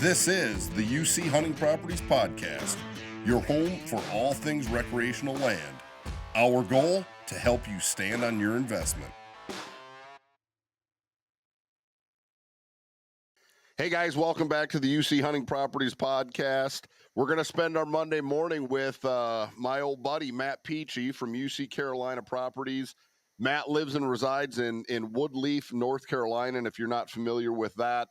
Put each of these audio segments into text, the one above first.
This is the UC Hunting Properties Podcast, your home for all things recreational land. Our goal, to help you stand on your investment. Hey guys, welcome back to the UC Hunting Properties Podcast. We're going to spend our Monday morning with my old buddy, Matt Peachey from UC Carolina Properties. Matt lives and resides in Woodleaf, North Carolina, and if you're not familiar with that,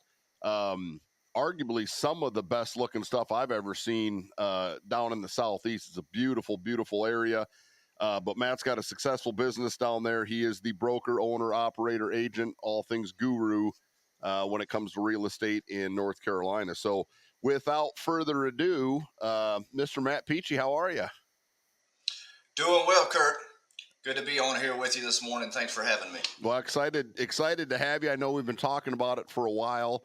arguably some of the best looking stuff I've ever seen down in the Southeast. It's a beautiful, beautiful area. But Matt's got a successful business down there. He is the broker, owner, operator, agent, all things guru when it comes to real estate in North Carolina. So without further ado, Mr. Matt Peachey, how are you? Doing well, Curt. Good to be on here with you this morning. Thanks for having me. Well, excited to have you. I know we've been talking about it for a while.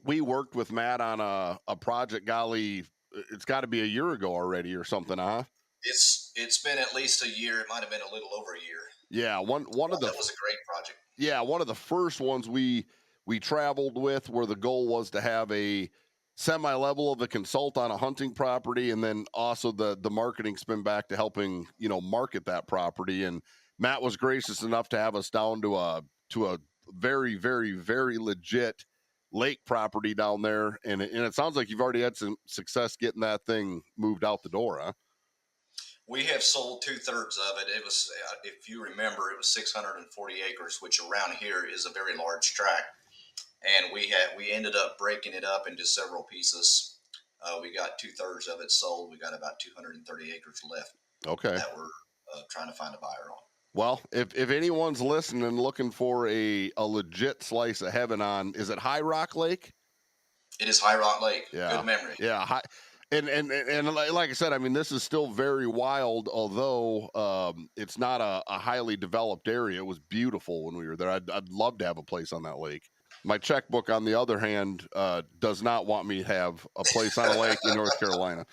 We worked with Matt on a project, golly, it's got to be a year ago already or something, huh? It's been at least a year. It might have been a little over a year. Yeah, one of the that was a great project. Yeah, one of the first ones we traveled with, where the goal was to have a semi-level of a consult on a hunting property, and then also the marketing spin back to helping market that property. And Matt was gracious enough to have us down to a very, very, very legit lake property down there, and it sounds like you've already had some success getting that thing moved out the door, huh? We have sold 2/3 of it. It was, if you remember, it was 640 acres, which around here is a very large tract. And we ended up breaking it up into several pieces. We got 2/3 of it sold. We got about 230 acres left. Okay. That we're trying to find a buyer on. Well, if anyone's listening and looking for a legit slice of heaven on, is it High Rock Lake? It is High Rock Lake. Yeah. Good memory. Yeah. And like I said, I mean, this is still very wild, although it's not a highly developed area. It was beautiful when we were there. I'd love to have a place on that lake. My checkbook, on the other hand, does not want me to have a place on a lake in North Carolina.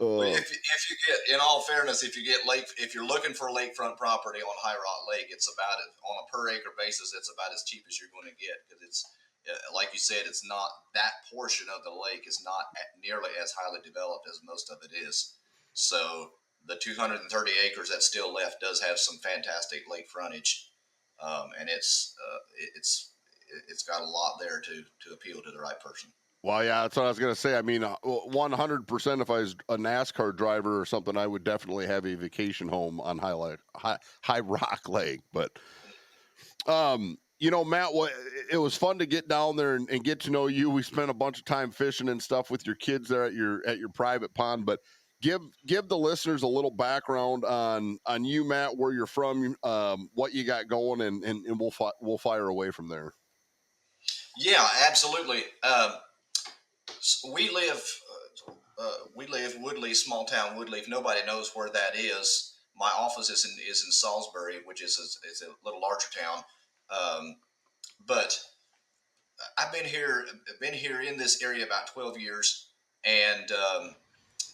If you get, in all fairness, if you're looking for lakefront property on High Rock Lake, it's about on a per acre basis. It's about as cheap as you're going to get, because it's like you said, it's not, that portion of the lake is not nearly as highly developed as most of it is. So the 230 acres that's still left does have some fantastic lake frontage, and it's got a lot there to appeal to the right person. Well, yeah, that's what I was going to say. I mean, 100%, if I was a NASCAR driver or something, I would definitely have a vacation home on High Rock Lake. But, Matt, it was fun to get down there and get to know you. We spent a bunch of time fishing and stuff with your kids there at your private pond. But give the listeners a little background on you, Matt, where you're from, what you got going, and we'll fire away from there. Yeah, absolutely. We live Woodleaf, small town Woodleaf. Nobody knows where that is. My office is in Salisbury, which is a little larger town. But I've been here in this area about 12 years, and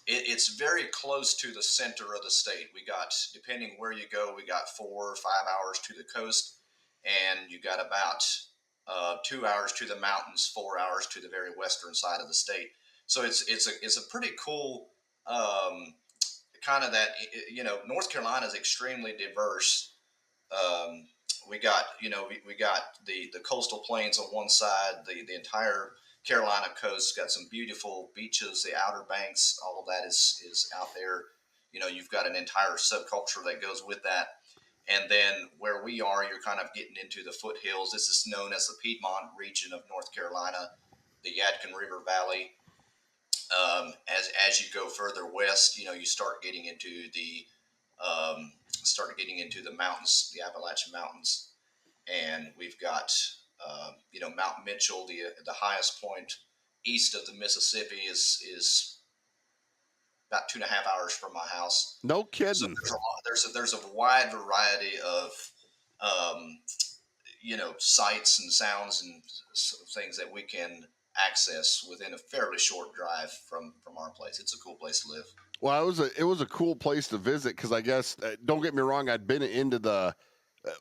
it's very close to the center of the state. We got, depending where you go, we got 4 or 5 hours to the coast, and you got about 2 hours to the mountains, 4 hours to the very western side of the state. So it's a pretty cool kind of that. North Carolina is extremely diverse. We got we got the coastal plains on one side, the entire Carolina coast got some beautiful beaches, the Outer Banks, all of that is out there. You've got an entire subculture that goes with that. And then where we are, you're kind of getting into the foothills. This is known as the Piedmont region of North Carolina, the Yadkin River Valley. As you go further west, you start getting into the mountains, the Appalachian Mountains, and we've got Mount Mitchell, the highest point east of the Mississippi is about 2.5 hours from my house. No kidding. So there's a wide variety of sights and sounds and things that we can access within a fairly short drive from our place. It's a cool place to live. Well, it was a cool place to visit, because I guess, don't get me wrong, I'd been into the,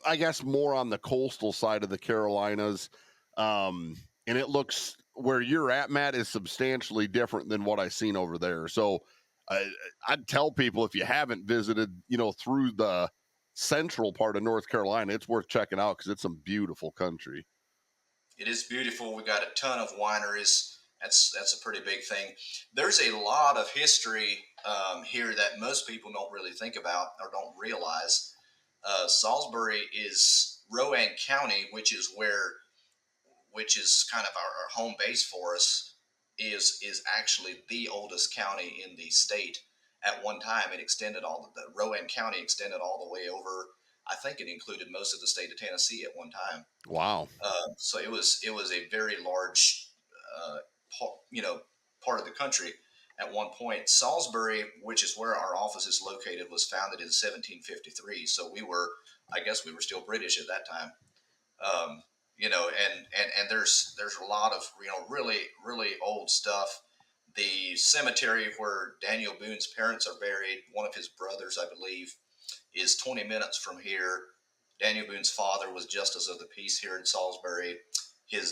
I guess, more on the coastal side of the Carolinas. and it looks where you're at, Matt, is substantially different than what I've seen over there. So I, I'd tell people if you haven't visited, through the central part of North Carolina, it's worth checking out because it's some beautiful country. It is beautiful. We got a ton of wineries. That's a pretty big thing. There's a lot of history here that most people don't really think about or don't realize. Salisbury is Rowan County, which is kind of our home base for us, is actually the oldest county in the state. At one time, it extended the Rowan County extended all the way over. I think it included most of the state of Tennessee at one time. Wow. So it was a very large, uh, part of the country at one point. Salisbury, which is where our office is located, was founded in 1753. So I guess we were still British at that time. Um, and there's a lot of really really old stuff. The cemetery where Daniel Boone's parents are buried, one of his brothers, I believe, is 20 minutes from here. Daniel Boone's father was justice of the peace here in Salisbury.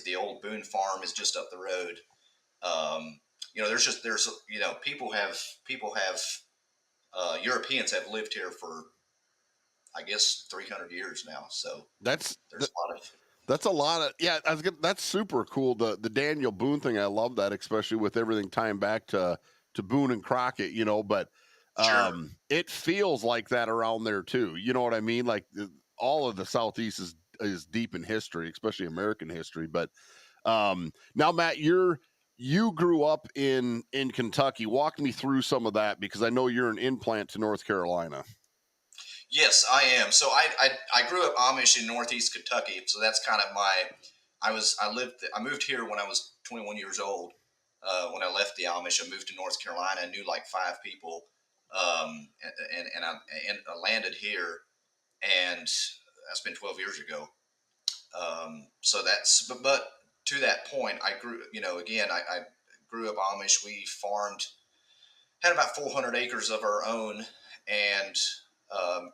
The old Boone farm is just up the road. There's people have Europeans have lived here for, I guess, 300 years now. So That's there's a lot of That's a lot of, yeah. That's super cool. The Daniel Boone thing, I love that, especially with everything tying back to Boone and Crockett. But sure. it feels like that around there too. You know what I mean? Like all of the Southeast is deep in history, especially American history. But now, Matt, you grew up in Kentucky. Walk me through some of that because I know you're an implant to North Carolina. Yes, I am. So I grew up Amish in Northeast Kentucky. So that's kind of I moved here when I was 21 years old. When I left the Amish, I moved to North Carolina. I knew like five people, and I landed here, and that's been 12 years ago. So but to that point, I grew. Again, I grew up Amish. We had about 400 acres of our own, and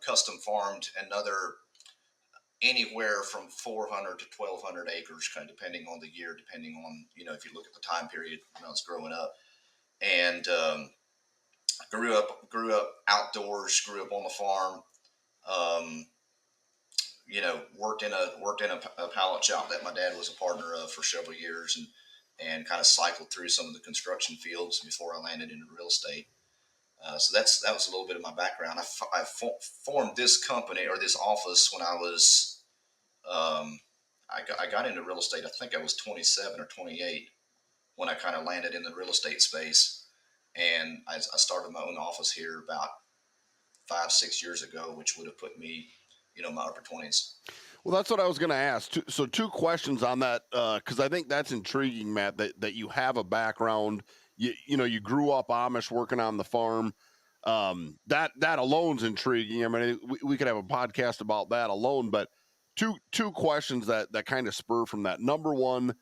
custom farmed another anywhere from 400 to 1,200 acres, kind of depending on the year, depending on if you look at the time period when I was growing up. And grew up outdoors, grew up on the farm. Um, worked in a pallet shop that my dad was a partner of for several years, and kind of cycled through some of the construction fields before I landed into real estate. So that was a little bit of my background. I formed this company or this office when I was I got into real estate. I think I was 27 or 28 when I kind of landed in the real estate space, and I started my own office here about 5 6 years ago, which would have put me, my upper 20s. Well, that's what I was going to ask. So, two questions on that, because I think that's intriguing, Matt. That you have a background. You grew up Amish working on the farm. That alone's intriguing. I mean, we could have a podcast about that alone. But two questions that kind of spur from that. Number one,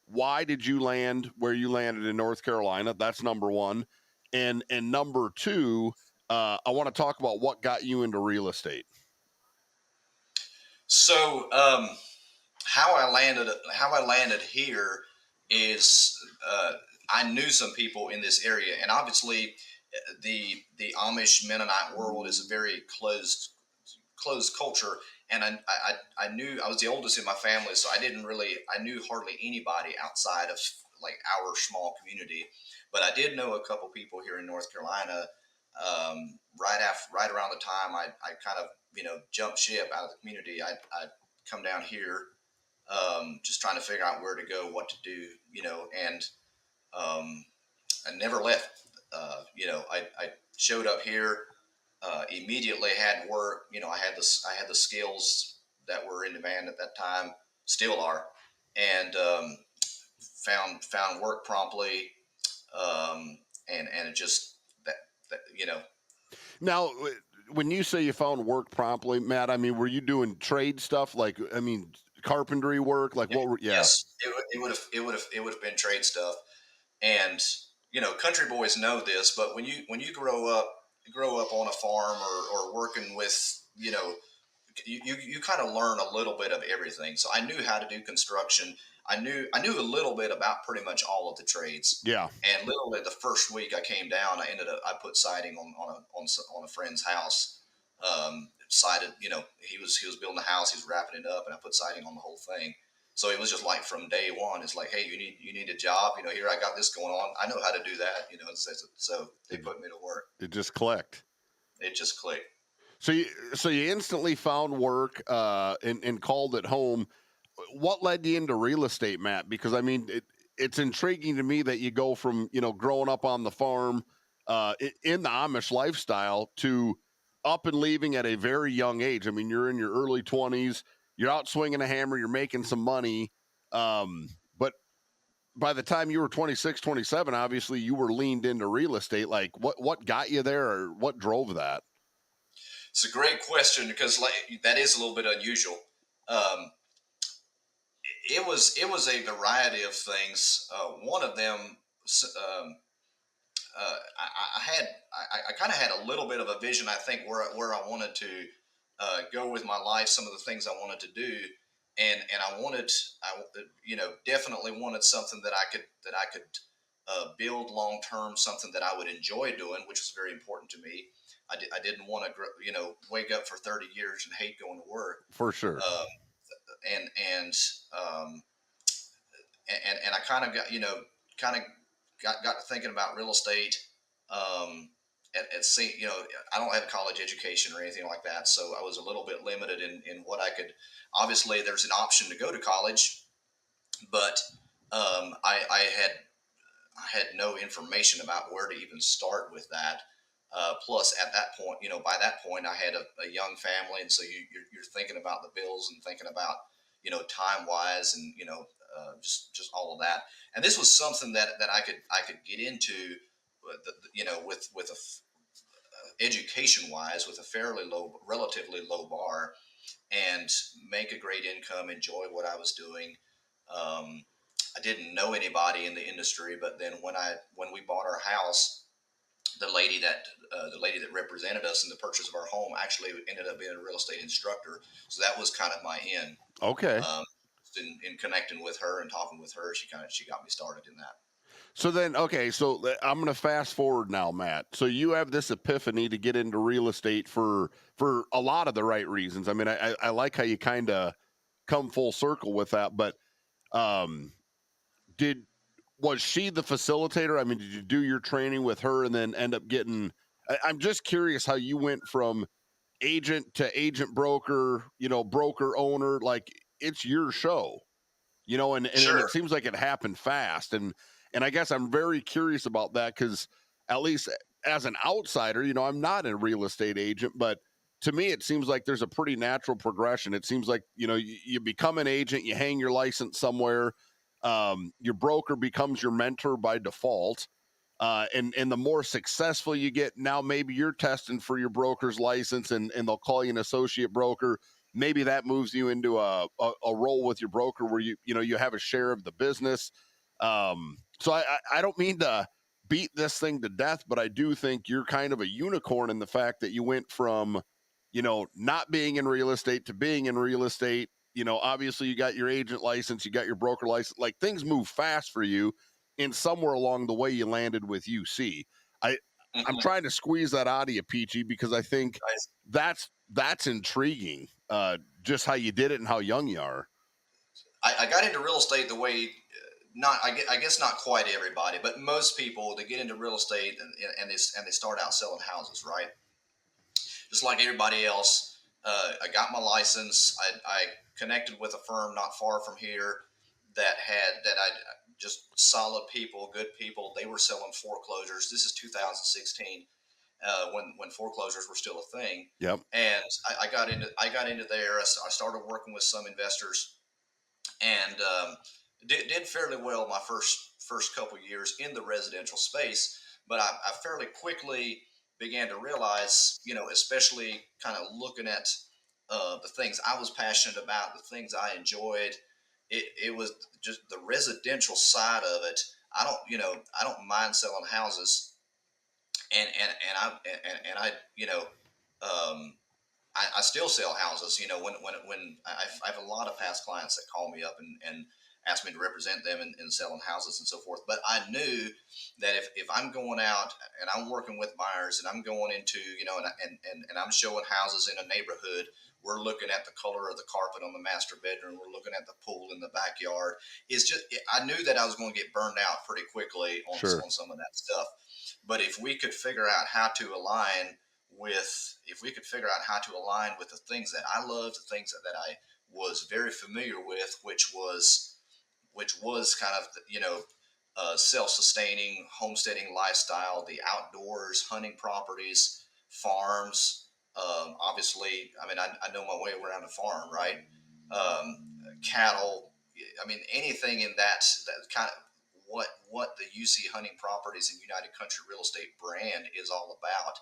why did you land where you landed in North Carolina? That's number one. And number two, I want to talk about what got you into real estate. So how I landed here is I knew some people in this area, and obviously the Amish Mennonite world is a very closed culture, and I knew I was the oldest in my family, so I knew hardly anybody outside of like our small community, but I did know a couple people here in North Carolina. Right around the time I kind of jumped ship out of the community, I come down here, just trying to figure out where to go, what to do, and um, I never left. I showed up here, immediately had work. I had the skills that were in demand at that time, still are, and found work promptly, and it just that. Now, when you say you found work promptly, Matt, I mean, were you doing trade stuff? Like, I mean, carpentry work? Like, what were, yeah. Yes, it would have been trade stuff, and country boys know this, but when you grow up on a farm, or working with you kind of learn a little bit of everything. So I knew how to do construction. I knew a little bit about pretty much all of the trades. Yeah. And literally the first week I came down, I put siding on a friend's house. Sided, he was building a house, he was wrapping it up, and I put siding on the whole thing. So it was just like from day one, it's like, hey, you need a job, here I got this going on. I know how to do that, so they It, put me to work. it just clicked. It just clicked. So you instantly found work and called it home. What led you into real estate, Matt? Because I mean, it's intriguing to me that you go from growing up on the farm in the Amish lifestyle to up and leaving at a very young age. I mean, you're in your early 20s. You're out swinging a hammer. You're making some money. But by the time you were 26, 27, obviously you were leaned into real estate. Like, what got you there, or what drove that? It's a great question because that is a little bit unusual. Um, it was a variety of things. One of them, um, I kind of had a little bit of a vision. I think where I wanted to go with my life, some of the things I wanted to do, and definitely wanted something that I could build long term, something that I would enjoy doing, which was very important to me. I didn't want to wake up for 30 years and hate going to work. For sure. Um, and and um, and I kind of got to thinking about real estate. Um, at sea, I don't have a college education or anything like that, so I was a little bit limited in what I could. Obviously, there's an option to go to college, but I had no information about where to even start with that. Plus, at that point, by that point, I had a young family, and so you're thinking about the bills and thinking about, time wise, and just all of that. And this was something that I could get into, with education wise, with a fairly low, relatively low bar, and make a great income, enjoy what I was doing. Um, I didn't know anybody in the industry, but then when we bought our house, the lady that represented us in the purchase of our home actually ended up being a real estate instructor. So that was kind of my in. Okay. Um, in connecting with her and talking with her, she got me started in that. So then, okay, so I'm going to fast forward now, Matt. So you have this epiphany to get into real estate for a lot of the right reasons. I mean, I like how you kind of come full circle with that. But um, did was she the facilitator? I mean, did you do your training with her and then end up getting? I'm just curious how you went from agent to agent broker, broker owner. Like, it's your show, and it Sure. seems like it happened fast. And I guess I'm very curious about that because, at least as an outsider, I'm not a real estate agent, but to me it seems like there's a pretty natural progression. It seems like you become an agent, you hang your license somewhere, your broker becomes your mentor by default. And the more successful you get, now maybe you're testing for your broker's license, and they'll call you an associate broker. Maybe that moves you into a role with your broker where you have a share of the business. So I don't mean to beat this thing to death, but I do think you're kind of a unicorn in the fact that you went from not being in real estate to being in real estate. Obviously you got your agent license, you got your broker license. Like, things move fast for you, and somewhere along the way you landed with UC. I I'm Hmm. trying to squeeze that out of you, Peachy, because I think that's intriguing. Just how you did it and how young you are. I got into real estate the way, not I guess not quite everybody, but most people, they get into real estate, and they start out selling houses, right? Just like everybody else. I got my license. I connected with a firm not far from here that I just solid people, good people. They were selling foreclosures. This is 2016, when foreclosures were still a thing. Yep. And I got into there. I started working with some investors, and did fairly well my first couple years in the residential space. But I fairly quickly began to realize, especially kind of looking at the things I was passionate about, the things I enjoyed. It was just the residential side of it. I don't mind selling houses, and I um, I still sell houses. You know, when I have a lot of past clients that call me up and ask me to represent them in selling houses and so forth. But I knew that if I'm going out and I'm working with buyers and I'm going into, you know, and I'm showing houses in a neighborhood, we're looking at the color of the carpet on the master bedroom, we're looking at the pool in the backyard. It's just, I knew that I was going to get burned out pretty quickly Sure. on some of that stuff. But if we could figure out how to align if we could figure out how to align with the things that I love, the things that I was very familiar with, which was kind of, you know, self-sustaining homesteading lifestyle, the outdoors, hunting properties, farms. Obviously, I mean, I know my way around a farm, right? Cattle. I mean, anything in that kind of what the UC Hunting Properties and United Country Real Estate brand is all about.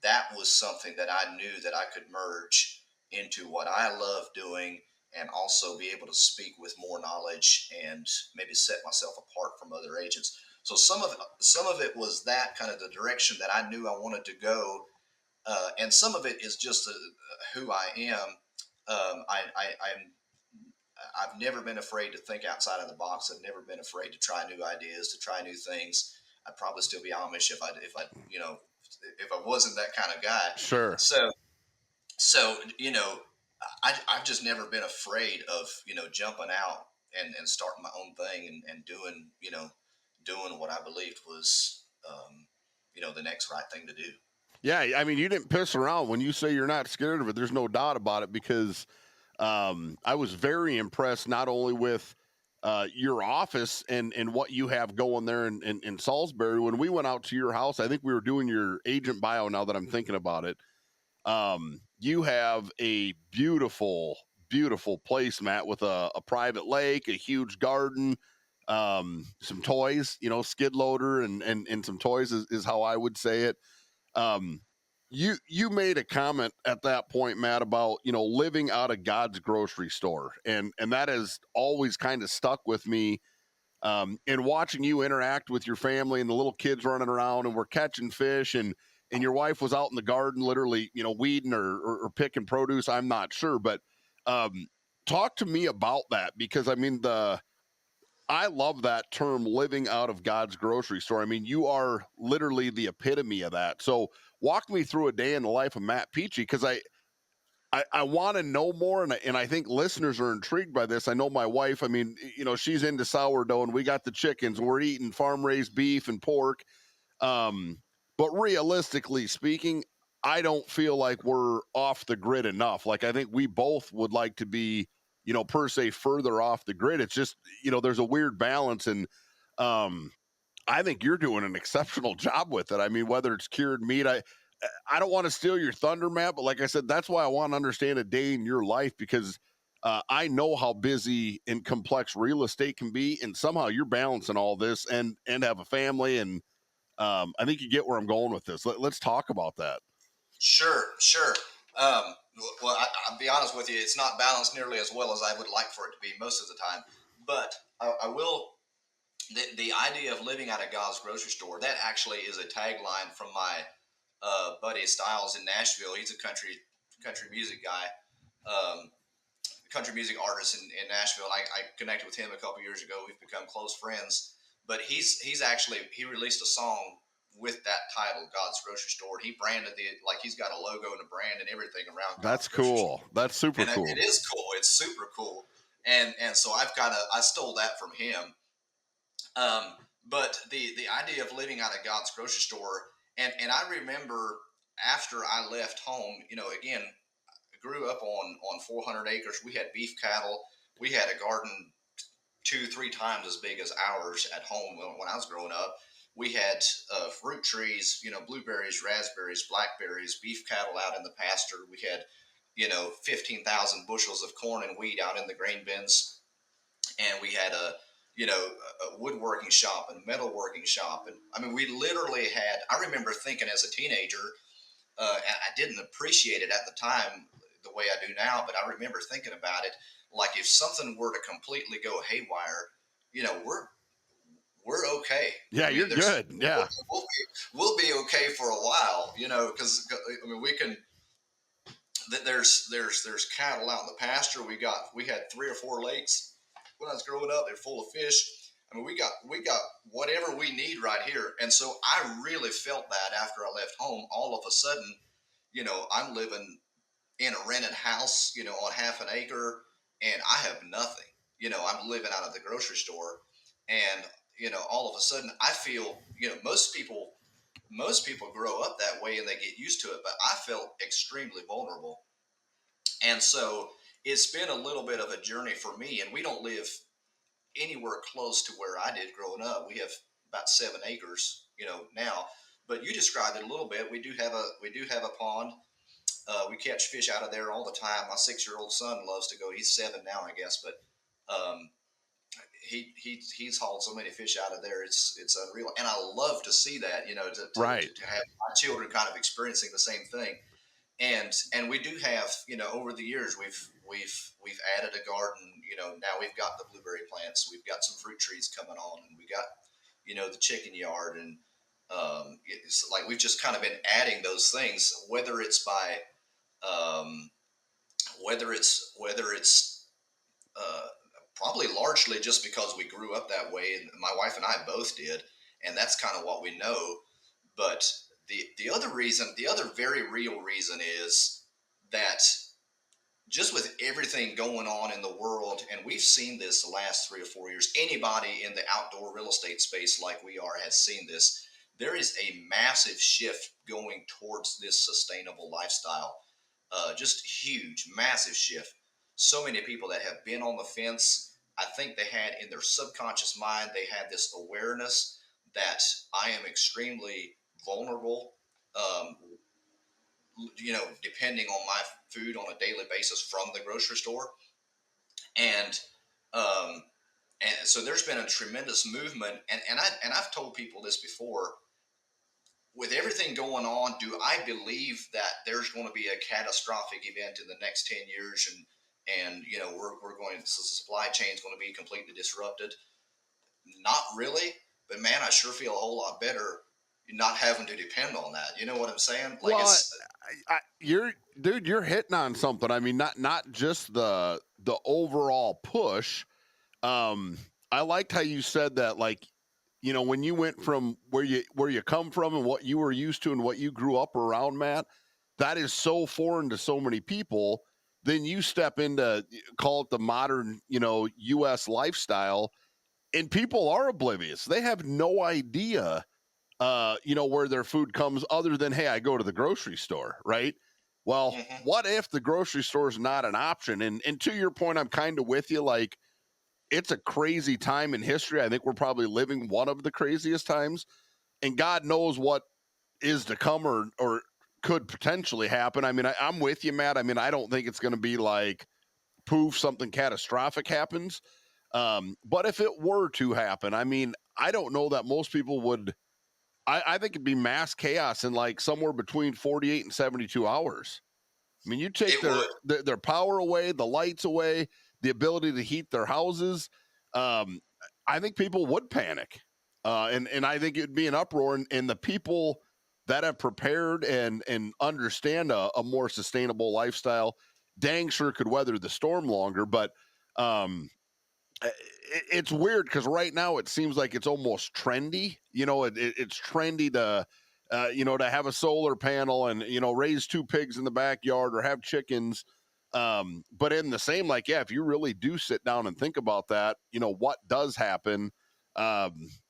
That was something that I knew that I could merge into what I love doing and also be able to speak with more knowledge and maybe set myself apart from other agents. So some of it was that kind of the direction that I knew I wanted to go, and some of it is just who I am. I've never been afraid to think outside of the box. I've never been afraid to try new ideas, to try new things. I'd probably still be Amish if I you know if I wasn't that kind of guy. Sure. So you know, I've just never been afraid of, you know, jumping out and starting my own thing and doing, you know, doing what I believed was you know, the next right thing to do. Yeah, I mean, you didn't piss around when you say you're not scared of it. There's no doubt about it because I was very impressed not only with your office and what you have going there in Salisbury. When we went out to your house, I think we were doing your agent bio. Now that I'm thinking about it, you have a beautiful, beautiful place, Matt, with a private lake, a huge garden, some toys. You know, skid loader and some toys is how I would say it. um you made a comment at that point, Matt, about, you know, living out of God's grocery store, and that has always kind of stuck with me. And watching you interact with your family and the little kids running around and we're catching fish, and your wife was out in the garden literally, you know, weeding or picking produce, I'm not sure, but um talk to me about that, because I mean, the I love that term, living out of God's grocery store. I mean, you are literally the epitome of that. So walk me through a day in the life of Matt Peachey, because I want to know more, and I think listeners are intrigued by this. I know my wife, I mean, you know, she's into sourdough, and we got the chickens. We're eating farm raised beef and pork. Um, but realistically speaking, I don't feel like we're off the grid enough. Like, I think we both would like to be, you know, per se further off the grid. It's just, you know, there's a weird balance. And um, I think you're doing an exceptional job with it. I mean, whether it's cured meat, I don't want to steal your thunder, Matt, but like I said, that's why I want to understand a day in your life, because I know how busy and complex real estate can be, and somehow you're balancing all this and have a family, and I think you get where I'm going with this. Let's talk about that. Sure, sure. Um, well, I'll be honest with you, it's not balanced nearly as well as I would like for it to be most of the time. But I will. The idea of living out of God's grocery store, that actually is a tagline from my buddy Styles in Nashville. He's a country music guy, country music artist in Nashville. I connected with him a couple years ago. We've become close friends. But he's actually he released a song with that title, God's Grocery Store. He branded it like he's got a logo and a brand and everything around That's God's Grocery cool. Store, That's super and cool. it is cool. It's super cool, and so I stole that from him. Um, but the idea of living out of God's grocery store, and I remember after I left home, you know, again, I grew up on 400 acres. We had beef cattle. We had a garden 2 3 times as big as ours at home when I was growing up. We had fruit trees, you know, blueberries, raspberries, blackberries, beef cattle out in the pasture. We had, you know, 15,000 bushels of corn and wheat out in the grain bins, and we had a, you know, a woodworking shop and metalworking shop. And I mean, we literally had, I remember thinking as a teenager, and I didn't appreciate it at the time the way I do now, but I remember thinking about it, like if something were to completely go haywire, you know, we're okay. Yeah, I mean, you're good. Yeah. we'll be okay for a while, you know, because I mean, there's cattle out in the pasture. We had 3 or 4 lakes when I was growing up. They're full of fish. I mean, we got whatever we need right here. And so I really felt that after I left home. All of a sudden, I'm living in a rented house, on half an acre, and I have nothing. I'm living out of the grocery store, and all of a sudden I feel, most people grow up that way and they get used to it, but I felt extremely vulnerable. And so it's been a little bit of a journey for me. And we don't live anywhere close to where I did growing up. We have about 7 acres, now. But you described it a little bit. We do have a pond. We catch fish out of there all the time. My 6-year-old son loves to go. He's 7 now, I guess, but um, he's hauled so many fish out of there. It's unreal, and I love to see that. Right. To have my children kind of experiencing the same thing. And we do have, over the years we've added a garden. Now we've got the blueberry plants, we've got some fruit trees coming on, and we got the chicken yard. And it's like we've just kind of been adding those things, um, whether it's uh, probably largely just because we grew up that way, and my wife and I both did, and that's kind of what we know. But the other very real reason is that just with everything going on in the world, and we've seen this the last 3 or 4 years, anybody in the outdoor real estate space like we are has seen this. There is a massive shift going towards this sustainable lifestyle. Just huge, massive shift. So many people that have been on the fence, I think they had in their subconscious mind, they had this awareness that I am extremely vulnerable, um, depending on my food on a daily basis from the grocery store. And um, and so there's been a tremendous movement, and I've told people this before. With everything going on, do I believe that there's going to be a catastrophic event in the next 10 years, and we're going, the supply chain is going to be completely disrupted? Not really, but man, I sure feel a whole lot better not having to depend on that. You know what I'm saying? Like Well, it's you're dude, you're hitting on something. I mean, not just the overall push. Um, I liked how you said that, like, when you went from where you come from and what you were used to and what you grew up around, Matt, that is so foreign to so many people. Then you step into, call it the modern, US lifestyle, and people are oblivious. They have no idea where their food comes other than, hey, I go to the grocery store, right? Well, mhm. what if the grocery store is not an option? And to your point, I'm kind of with you. Like, it's a crazy time in history. I think we're probably living one of the craziest times, and God knows what is to come or could potentially happen. I mean, I'm with you, Matt. I mean, I don't think it's going to be like poof, something catastrophic happens. But if it were to happen, I mean, I don't know that most people would. I think it'd be mass chaos in like somewhere between 48 and 72 hours. I mean, you take It would. their power away, the lights away, the ability to heat their houses. Um, I think people would panic, and I think it'd be an uproar. And the people that have prepared and understand a more sustainable lifestyle, dang sure could weather the storm longer. But um, it's weird because right now it seems like it's almost trendy. It's trendy to to have a solar panel and raise two pigs in the backyard or have chickens. But in the same, like, yeah, if you really do sit down and think about that, what does happen,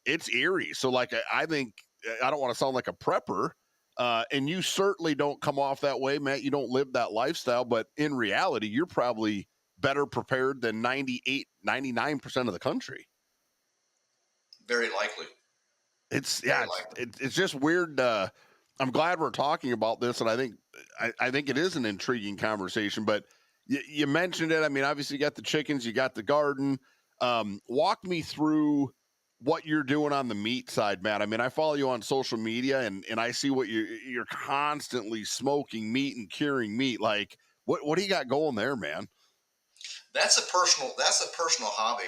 it's eerie. So like I think, I don't want to sound like a prepper, and you certainly don't come off that way, Matt. You don't live that lifestyle, but in reality you're probably better prepared than 98, 99% of the country. Very likely. It's Very yeah, likely. it's just weird. I'm glad we're talking about this, and I think it is an intriguing conversation. But you mentioned it. I mean, obviously, you got the chickens, you got the garden. Walk me through what you're doing on the meat side, Matt. I mean, I follow you on social media, and I see what you're constantly smoking meat and curing meat. Like, what do you got going there, man? That's a personal hobby.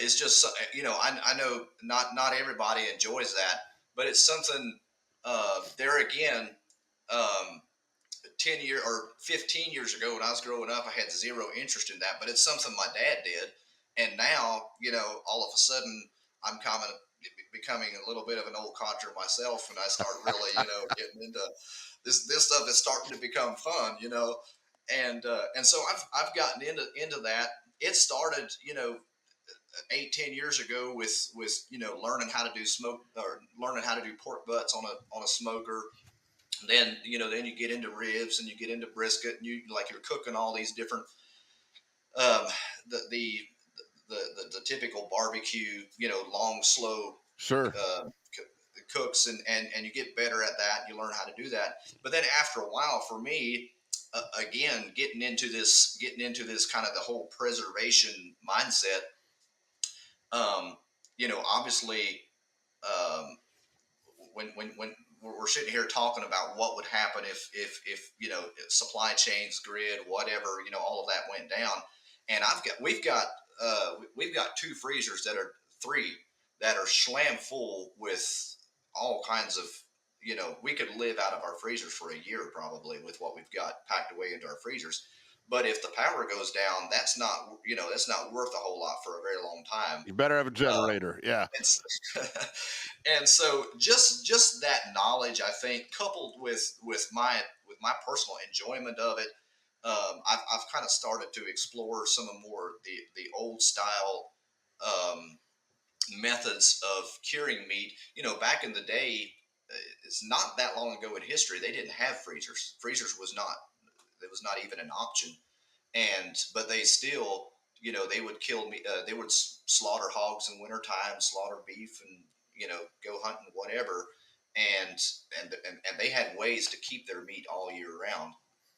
It's just I know not everybody enjoys that, but it's something. There again, um, 10 year or 15 years ago when I was growing up, I had zero interest in that, but it's something my dad did. And now, all of a sudden I'm kind of becoming a little bit of an old codger myself. And I start really, getting into this stuff is starting to become fun, and so I've gotten into that. It started, 8-10 years ago with learning how to do smoke or learning how to do pork butts on a smoker. Then then you get into ribs and you get into brisket, and you're cooking all these different um, the, the the typical barbecue, long slow Sure. uh, cooks, and you get better at that. You learn how to do that. But then after a while, for me, again, getting into this kind of the whole preservation mindset. Obviously, um, when we're sitting here talking about what would happen if supply chains, grid, whatever, all of that went down. And we've got two freezers that are three that are slam full with all kinds of, we could live out of our freezers for a year probably with what we've got packed away into our freezers. But if the power goes down, that's not worth a whole lot for a very long time. You better have a uh, generator. Yeah. and and so just that knowledge, I think, coupled with my personal enjoyment of it, I've kind of started to explore some of more the old style um, methods of curing meat. Back in the day, it's not that long ago in history, they didn't have freezers. Freezers was not it was not even an option. And but they still, they would kill me, they would slaughter hogs in wintertime, slaughter beef, and go hunting, whatever. And they had ways to keep their meat all year round.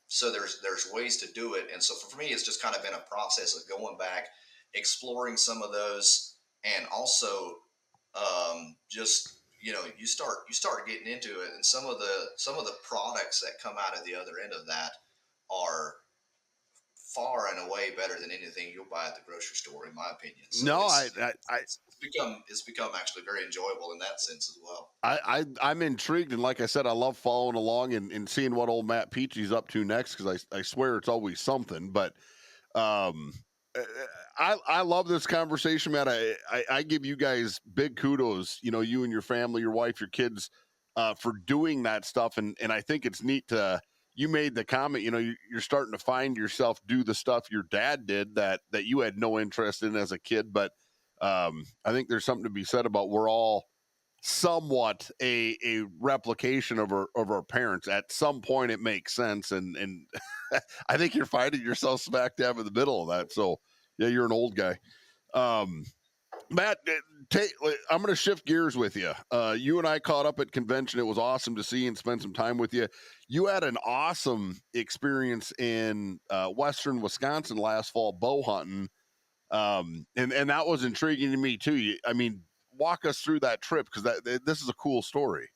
So there's ways to do it. And so for me, it's just kind of been a process of going back, exploring some of those. And also, just you start getting into it, and some of the products that come out of the other end of that are far and away better than anything you'll buy at the grocery store, in my opinion. So No, it's become actually very enjoyable in that sense as well. I'm intrigued, and like I said, I love following along and seeing what old Matt Peachey's up to next, because I swear it's always something. But um, uh, I love this conversation, Matt. I give you guys big kudos. You and your family, your wife, your kids, for doing that stuff, and I think it's neat to. You made the comment, you're starting to find yourself do the stuff your dad did that you had no interest in as a kid, but I think there's something to be said about we're all somewhat a replication of our parents. At some point it makes sense, and I think you're finding yourself smack dab in the middle of that. So yeah, you're an old guy. um Matt, I'm going to shift gears with you. You and I caught up at convention. It was awesome to see and spend some time with you. You had an awesome experience in western Wisconsin last fall, bow hunting, and that was intriguing to me too. I mean, walk us through that trip, because this is a cool story.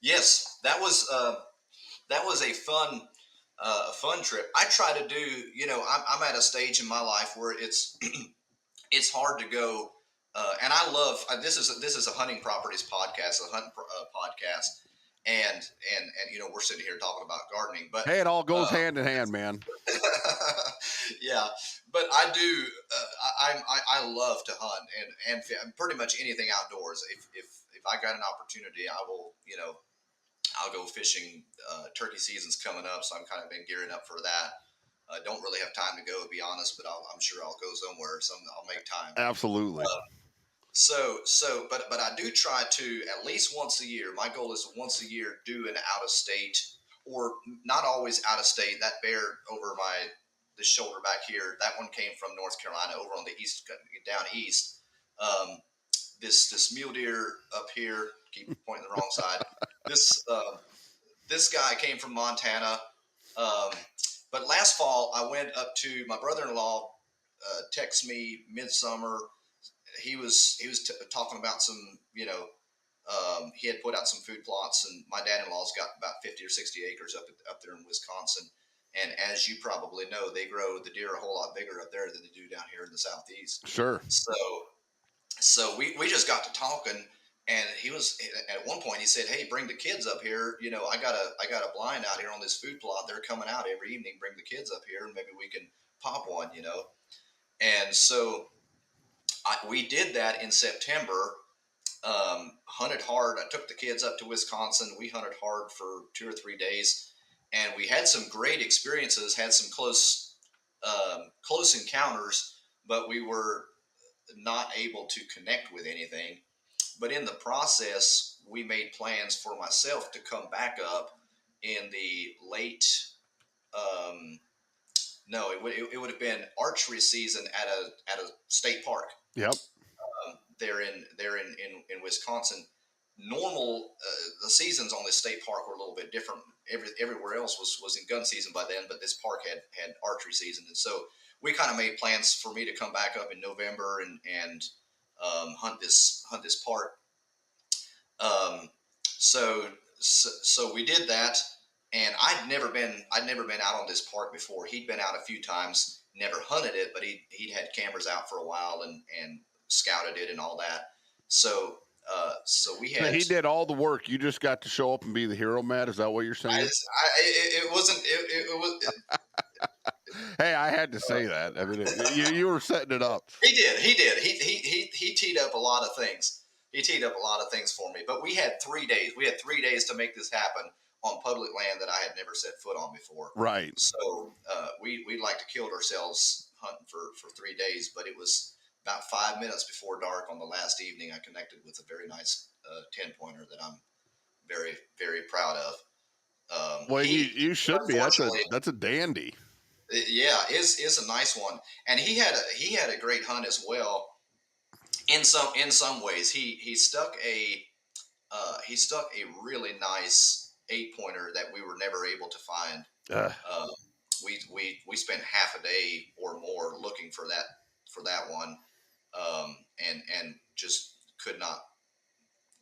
Yes, that was a fun trip. I try to do. I'm at a stage in my life where it's hard to go. And I love this is a hunting properties podcast, a hunting podcast, and we're sitting here talking about gardening, but Hey, it all goes uh, hand in hand, man. yeah, but I do. I love to hunt and pretty much anything outdoors. If I got an opportunity, I will. I'll go fishing. Turkey season's coming up, so I'm kind of been gearing up for that. I don't really have time to go, to be honest, but I'm sure I'll go somewhere. I'll make time. Absolutely. But I do try to at least once a year. My goal is to once a year do an out of state, or not always out of state. That bear over the shoulder back here, that one came from North Carolina, over on the east, down east. Um, this mule deer up here, keep pointing the wrong side. This this guy came from Montana. Um, but last fall, I went up to my brother-in-law. Text me midsummer. He was talking about some, he had put out some food plots, and my dad-in-law's got about 50 or 60 acres up there in Wisconsin. And as you probably know, they grow the deer a whole lot bigger up there than they do down here in the southeast. Sure. So we just got to talking, And he was at one point he said, "Hey, bring the kids up here. You know, I got a blind out here on this food plot. They're coming out every evening. Bring the kids up here, and maybe we can pop one." You know, and so we did that in September. Hunted hard. I took the kids up to Wisconsin. We hunted hard for 2 or 3 days, and we had some great experiences. Had some close encounters, but we were not able to connect with anything. But in the process, we made plans for myself to come back up in the late. Um, no, it would have been archery season at a state park. Yep. There in Wisconsin. Normal the seasons on this state park were a little bit different. Everywhere else was in gun season by then, but this park had archery season, and so we kind of made plans for me to come back up in November and hunt this park. Um, so we did that, and I'd never been out on this park before. He'd been out a few times, never hunted it, but he'd had cameras out for a while and scouted it and all that. So we So had. he did all the work. You just got to show up and be the hero, Matt. Is that what you're saying? It wasn't. It was. Hey, I had to say that. I mean, you were setting it up. He did. He did. He teed up a lot of things. He teed up a lot of things for me. But we had 3 days. We had 3 days to make this happen on public land that I had never set foot on before. Right. So we like to killed ourselves hunting for 3 days. But it was about 5 minutes before dark on the last evening. I connected with a very nice 10-pointer that I'm very very proud of. Well, you should be. Unfortunately, That's a dandy. yeah, is a nice one, and he had a great hunt as well. In some ways, he stuck a really nice 8-pointer that we were never able to find. Uh, Uh, we spent half a day or more looking for that one, and just could not,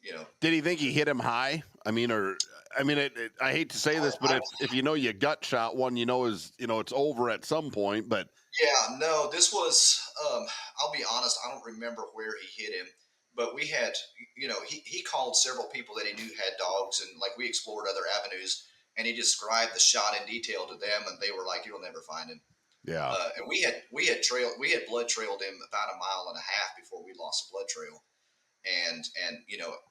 you know. did he think he hit him high? I mean, I hate to say this, but if you know you gut shot one, it's over at some point. But Yeah, no, this was, I'll be honest, I don't remember where he hit him, but we had, he called several people that he knew had dogs, and like we explored other avenues, and he described the shot in detail to them, and they were like, "You'll never find him." yeah, And we had blood trailed him about a mile and a half before we lost the blood trail. And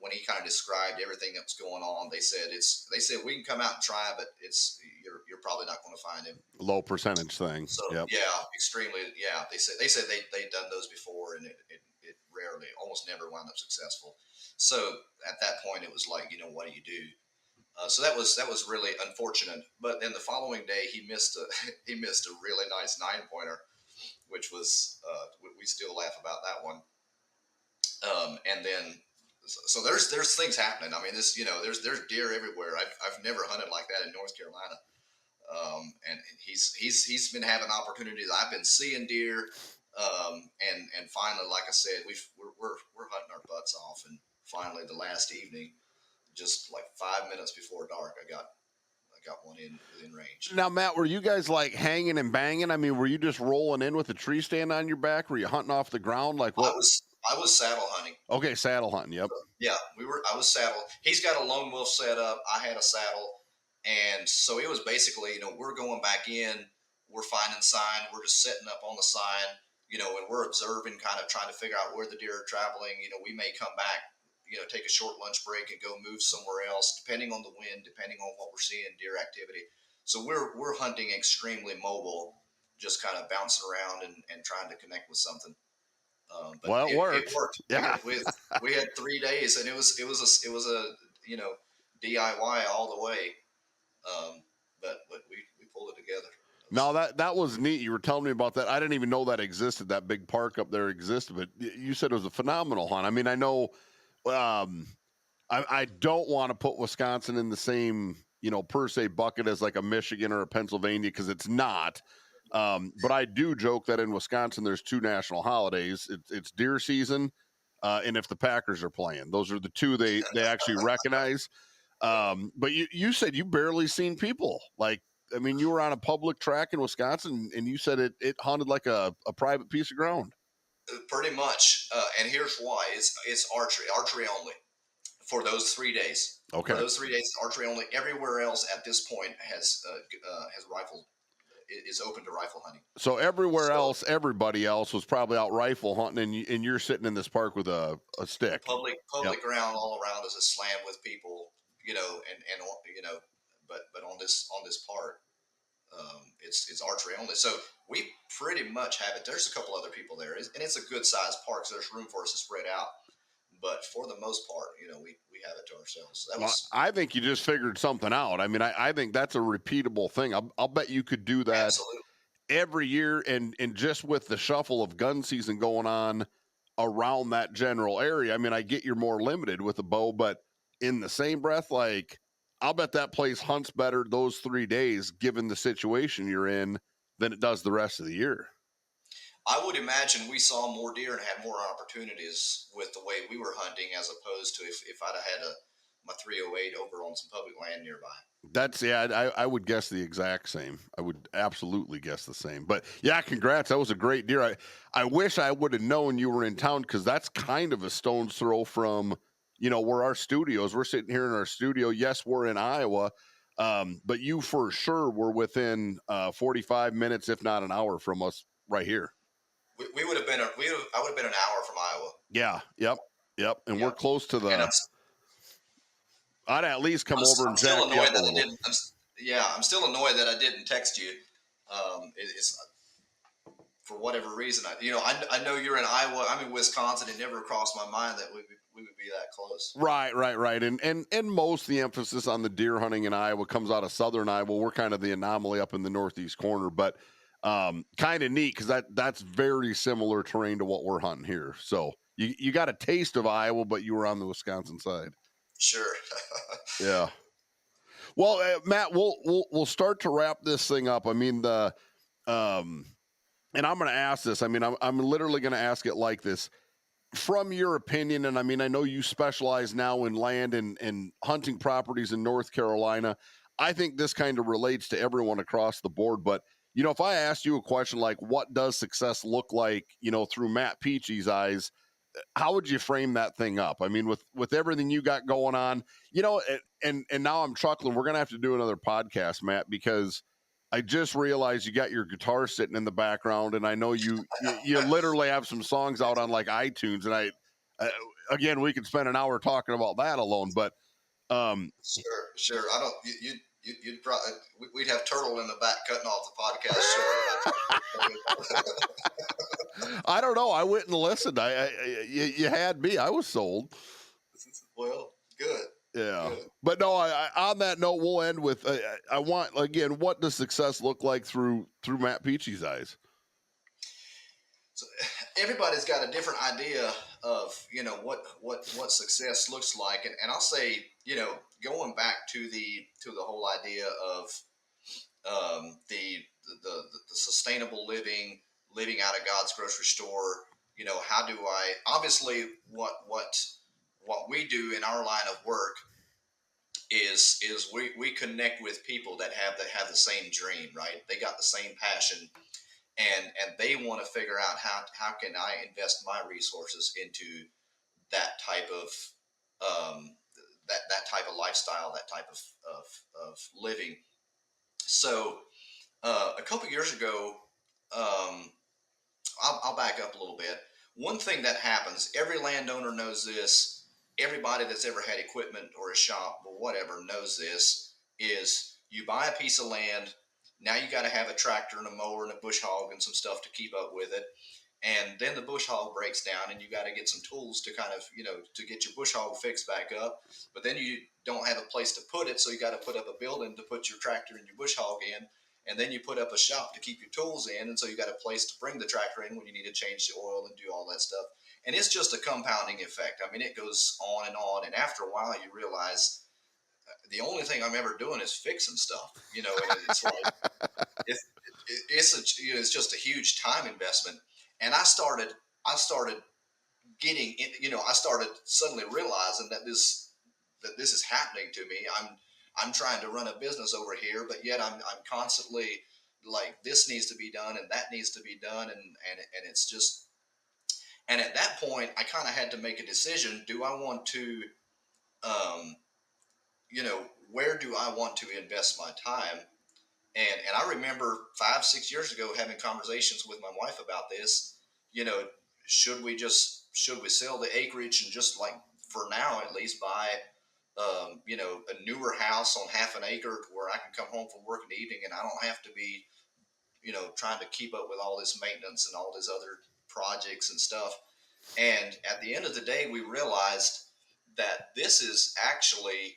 when he kind of described everything that was going on, they said we can come out and try, but you're probably not going to find him. low percentage thing. So Yep. yeah, extremely. Yeah, they said they'd done those before, and it rarely, almost never wound up successful. So at that point, it was like, what do you do? So that was really unfortunate. But then the following day, he missed a he missed a really nice 9-pointer, which was we still laugh about that one. And then so there's things happening. I mean, there's deer everywhere. I've never hunted like that in North Carolina. And he's been having opportunities. I've been seeing deer, and finally, like I said, we're hunting our butts off, and finally, the last evening, just like 5 minutes before dark, I got one within range. Now, Matt, were you guys like hanging and banging? I mean, were you just rolling in with a tree stand on your back? Were you hunting off the ground? Like what? I was saddle hunting. Okay, saddle hunting. Yep. Yeah, I was saddle. He's got a lone wolf set up. I had a saddle, and so it was basically, we're going back in, we're finding sign, we're just setting up on the sign, and we're observing, kind of trying to figure out where the deer are traveling. We may come back, take a short lunch break and go move somewhere else, depending on the wind, depending on what we're seeing, deer activity. So we're hunting extremely mobile, just kind of bouncing around and trying to connect with something. But Well, it worked. It worked. Yeah. We had 3 days, and it was a DIY all the way. But we pulled it together. No, that was neat. You were telling me about that. I didn't even know that existed. That big park up there existed, but you said it was a phenomenal hunt. I mean, I know. I don't want to put Wisconsin in the same per se bucket as like a Michigan or a Pennsylvania, because it's not. But I do joke that in Wisconsin there's two national holidays. It's deer season, and if the Packers are playing. Those are the two they actually recognize. But you said you barely seen people. Like, I mean, you were on a public track in Wisconsin, and you said it hunted like a private piece of ground. Pretty much. And here's why: it's archery only. for those 3 days. For Okay. those 3 days, archery only. Everywhere else at this point has rifle is open to rifle hunting. So everywhere So else, everybody else was probably out rifle hunting, and you're sitting in this park with a stick. Yep. public ground all around us is slammed with people, and but on this part, it's archery only. So we pretty much have it. There's a couple other people there, and it's a good sized park, so there's room for us to spread out. But for the most part, we have it to ourselves. That Well, was I think you just figured something out. I mean, I think that's a repeatable thing. I'll bet you could do that absolutely. every year, and just with the shuffle of gun season going on around that general area. I mean, I get you're more limited with a bow, but in the same breath, like, I'll bet that place hunts better those 3 days, given the situation you're in, than it does the rest of the year. I would imagine we saw more deer and had more opportunities with the way we were hunting as opposed to if I'd have had my 308 over on some public land nearby. That's yeah, I would guess the exact same. I would absolutely guess the same. But yeah, congrats. That was a great deer. I wish I would have known you were in town, because that's kind of a stone's throw from, where our studios. We're sitting here in our studio. Yes, we're in Iowa. But you for sure were within 45 minutes, if not an hour from us right here. We would have been I would have been an hour from Iowa. Yeah, yep, yep. And we're Yep. close to And the I'd at least come over and I'm still jack you annoyed up a that I little. didn't. I'm still annoyed that I didn't text you. It's for whatever reason. I know you're in Iowa. I'm in Wisconsin. It never crossed my mind that we would be that close. Right. And most of the emphasis on the deer hunting in Iowa comes out of southern Iowa. We're kind of the anomaly up in the northeast corner, but kind of neat, because that's very similar terrain to what we're hunting here. So you got a taste of Iowa, but you were on the Wisconsin side. Sure. Yeah. Well, Matt, we'll start to wrap this thing up. I mean, um, and I'm going to ask this. I mean, I'm literally going to ask it like this. From your opinion, and I mean, I know you specialize now in land and hunting properties in North Carolina. I think this kind of relates to everyone across the board. But, if I asked you a question like, what does success look like, through Matt Peachey's eyes, how would you frame that thing up? I mean, with everything you got going on, and now I'm chuckling. We're gonna have to do another podcast, Matt, because I just realized you got your guitar sitting in the background, and I know you literally have some songs out on like iTunes, and uh, again, we could spend an hour talking about that alone, but Sure. I don't. You'd probably we'd have Turtle in the back cutting off the podcast short. I don't know. I went and listened. You had me. I was sold. Well, good. Yeah, Good. but no. On that note, we'll end with. I want again. What does success look like through Matt Peachey's eyes? So everybody's got a different idea of what success looks like, and I'll say going back to the whole idea of the sustainable living out of God's grocery store. How do I obviously what we do in our line of work is we connect with people that have the same dream, right? They got the same passion, and they want to figure out how can I invest my resources into that type of um, that type of lifestyle, that type of living. So a couple years ago, I'll back up a little bit. One thing that happens, every landowner knows this. Everybody that's ever had equipment or a shop or whatever knows this. Is you buy a piece of land. Now you got to have a tractor and a mower and a bush hog and some stuff to keep up with it. And then the bush hog breaks down, and you got to get some tools to kind of to get your bush hog fixed back up. But then you don't have a place to put it, so you got to put up a building to put your tractor and your bush hog in. And then you put up a shop to keep your tools in, and so you got a place to bring the tractor in when you need to change the oil and do all that stuff. And it's just a compounding effect. I mean, it goes on and on, and after a while, you realize the only thing I'm ever doing is fixing stuff. And it's like it's just a huge time investment. And I started getting, I started suddenly realizing that this is happening to me. I'm trying to run a business over here, but yet I'm constantly like, this needs to be done and that needs to be done, and it's just. And at that point, I kind of had to make a decision: do I want to um, where do I want to invest my time? And I remember 5, 6 years ago having conversations with my wife about this. You know, should we sell the acreage and just like for now at least buy a newer house on half an acre where I can come home from work in the evening and I don't have to be trying to keep up with all this maintenance and all these other projects and stuff. And at the end of the day, we realized that this is actually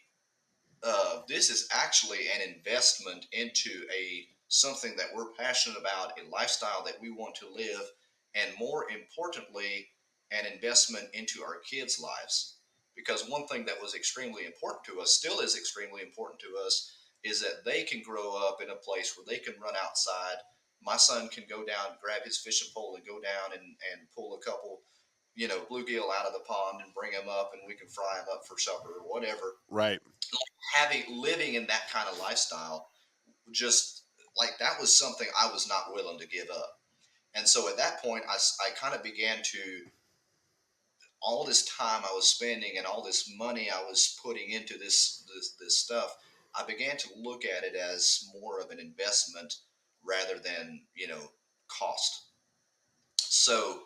an investment into a something that we're passionate about, a lifestyle that we want to live, and more importantly, an investment into our kids' lives. Because one thing that was extremely important to us, still is extremely important to us, is that they can grow up in a place where they can run outside. My son can go down, grab his fishing pole, and go down and pull a couple, bluegill out of the pond and bring them up, and we can fry them up for supper or whatever. Right. Living in that kind of lifestyle, just like that was something I was not willing to give up. And so at that point, I kind of began to, all this time I was spending and all this money I was putting into this stuff, I began to look at it as more of an investment rather than cost. So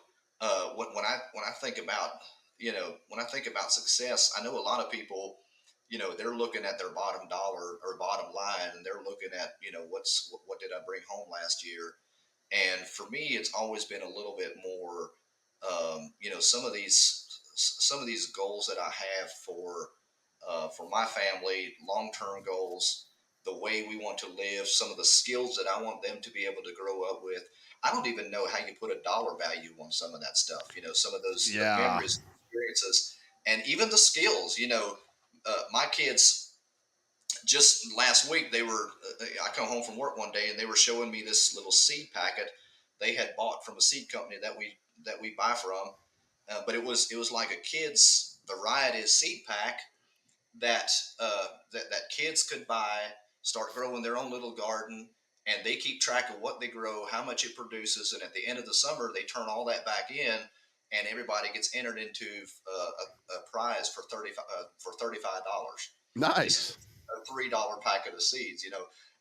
when I think about when I think about success, I know a lot of people, they're looking at their bottom dollar or bottom line, and they're looking at what did I bring home last year. And for me, it's always been a little bit more, some of these goals that I have for my family, long term goals, the way we want to live, some of the skills that I want them to be able to grow up with. I don't even know how you put a dollar value on some of that stuff. Some of those Yeah. memories, experiences, and even the skills. My kids just last week I come home from work one day and they were showing me this little seed packet they had bought from a seed company that we buy from, but it was like a kids variety seed pack that that kids could buy, start growing their own little garden, and they keep track of what they grow, how much it produces, and at the end of the summer they turn all that back in, and everybody gets entered into a prize for $35. This is Nice. a $3 packet of seeds,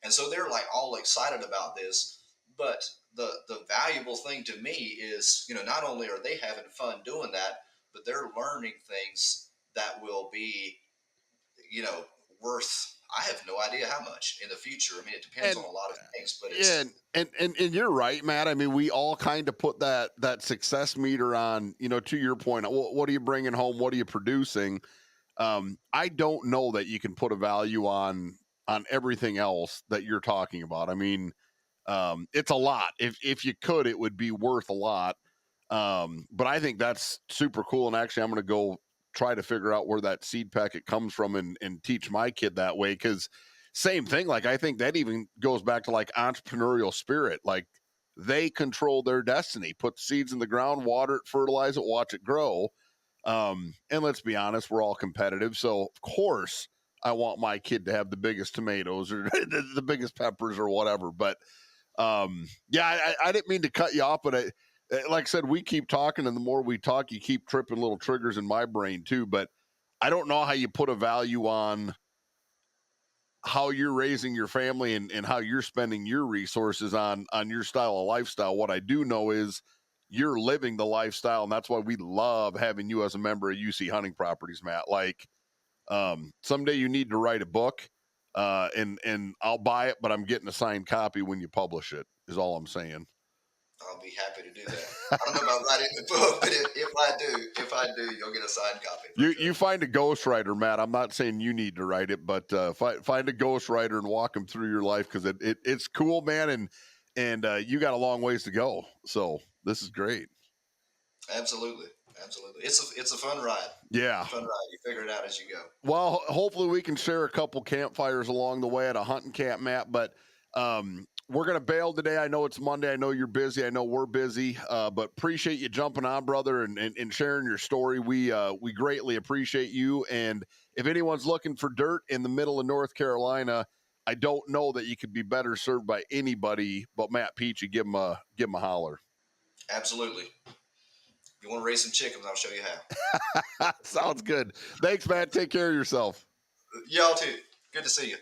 and so they're like all excited about this. But the valuable thing to me is, not only are they having fun doing that, but they're learning things that will be you know, worth, I have no idea how much in the future. I mean, it depends on And a lot of things, but yeah, it's and you're right, Matt. I mean, we all kind of put that success meter on, to your point. What are you bringing home? What are you producing? I don't know that you can put a value on everything else that you're talking about. I mean, it's a lot. If you could, it would be worth a lot. But I think that's super cool. And actually, I'm going to go try to figure out where that seed packet comes from and teach my kid that way. Cause same thing. Like, I think that even goes back to like entrepreneurial spirit. Like, they control their destiny, put seeds in the ground, water it, fertilize it, watch it grow. And let's be honest, we're all competitive. So, of course, I want my kid to have the biggest tomatoes or the biggest peppers or whatever. But yeah, I didn't mean to cut you off, but like I said, we keep talking, and the more we talk, you keep tripping little triggers in my brain too. But I don't know how you put a value on how you're raising your family and how you're spending your resources on your style of lifestyle. What I do know is you're living the lifestyle, and that's why we love having you as a member of UC Hunting Properties, Matt. Like, someday you need to write a book, and I'll buy it, but I'm getting a signed copy when you publish it. Is all I'm saying. I'll be happy to do that. I don't know about writing the book, but if I do, you'll get a signed copy for You sure. you find a ghostwriter, Matt. I'm not saying you need to write it, but find a ghostwriter and walk them through your life because it's cool, man, and you got a long ways to go. So this is great. Absolutely, absolutely. It's a fun ride. Yeah. It's a fun ride. You figure it out as you go. Well, hopefully we can share a couple campfires along the way at a hunting camp, Matt. But we're gonna bail today. I know it's Monday. I know you're busy. I know we're busy. But appreciate you jumping on, brother, and sharing your story. We greatly appreciate you. And if anyone's looking for dirt in the middle of North Carolina, I don't know that you could be better served by anybody but Matt Peachey. Give him a holler. Absolutely. You want to raise some chickens? I'll show you how. Sounds good. Thanks, Matt. Take care of yourself. Y'all too. Good to see you.